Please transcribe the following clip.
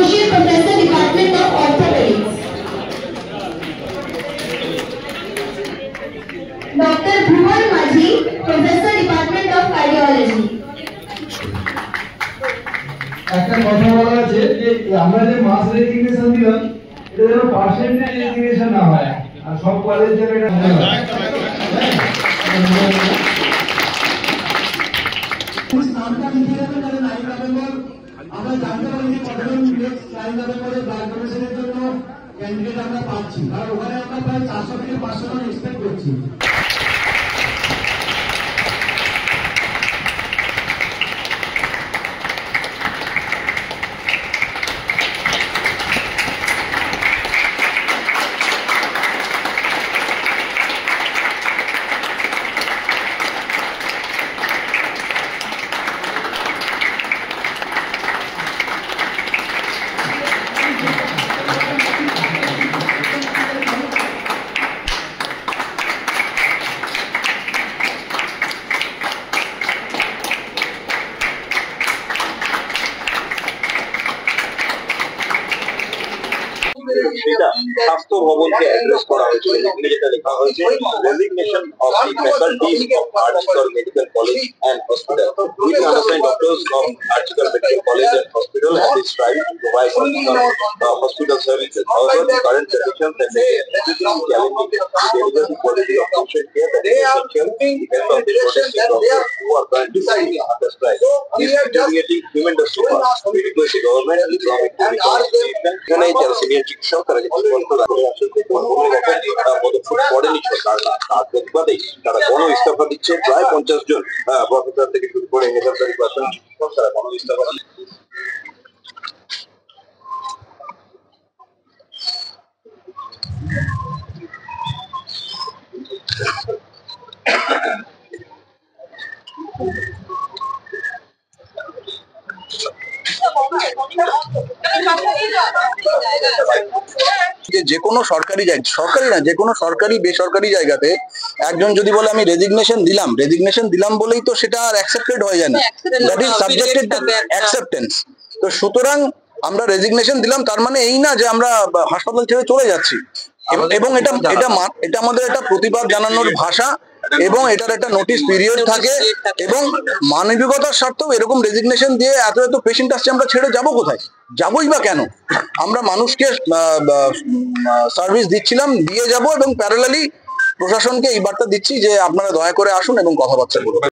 Associate Professor, Department of Orthopedics. Dr. Bhuvan Majhi, Professor, Department of Cardiology. একটা কথা বলা আছে যে আমরা যে মাস রেজিগনেশন দিলাম এটা যেন পার্সেন্টেজ রেজিগনেশন না হয় আর সব কলেজ যেন এটা হয়। আমরা জানতে পারি যে কতজন নেক্সট লাইন যাবে করে ব্লাড ডোনেশনের জন্য ক্যান্ডিডেট আমরা পাচ্ছি, কারণ ওখানে আমরা প্রায় 400 থেকে 500 জন এক্সপেক্ট করছি। সেটা স্বাস্থ্য ভবনকে অ্যাড্রেস করা হয়েছে। এখানে যেটা লেখা হয়েছে resignation of the faculties of RG Kar medical college and hospital with assigned doctors of RG Kar medical college and hospital have strive to provide hospital services. However, the current conditions and existing challenges deliver the quality of patient care that is essential in the health of the protecting doctors who are currently underscribed. This deteriorating tremendous fast. We request the government to draw it to the এখানে যারা senior চিকিৎসক তারা পড়েনি তার প্রতিবাদে তারা গণ ইস্তফা দিচ্ছে। প্রায় 50 জন প্রফেসর থেকে শুরু করে হেডারি পার্সন শিক্ষক তারা গণ ইস্তফা দিচ্ছে। যে কোনো সরকারি না যে কোনো সরকারি বেসরকারি জায়গাতে একজন যদি বলে আমি রেজিগনেশন দিলাম বলেই তো সেটা আর অ্যাকসেপ্টেড হয়ে যায় না, that is subjected to acceptance. তো সুতরাং আমরা রেজিগনেশন দিলাম তার মানে এই না যে আমরা হাসপাতাল ছেড়ে চলে যাচ্ছি, এবং এটা আমাদের একটা প্রতিবাদ জানানোর ভাষা এবং এটার একটা নোটিশ পিরিয়ড থাকে এবং মানবিকতার স্বার্থেও এরকম রেজিগনেশন দিয়ে এত পেশেন্ট আসছে আমরা ছেড়ে যাবো কোথায়, যাবোই বা কেন? আমরা মানুষকে সার্ভিস দিচ্ছিলাম, দিয়ে যাব এবং প্যারালালি প্রশাসনকে এই বার্তা দিচ্ছি যে আপনারা দয়া করে আসুন এবং কথাবার্তা বলুন।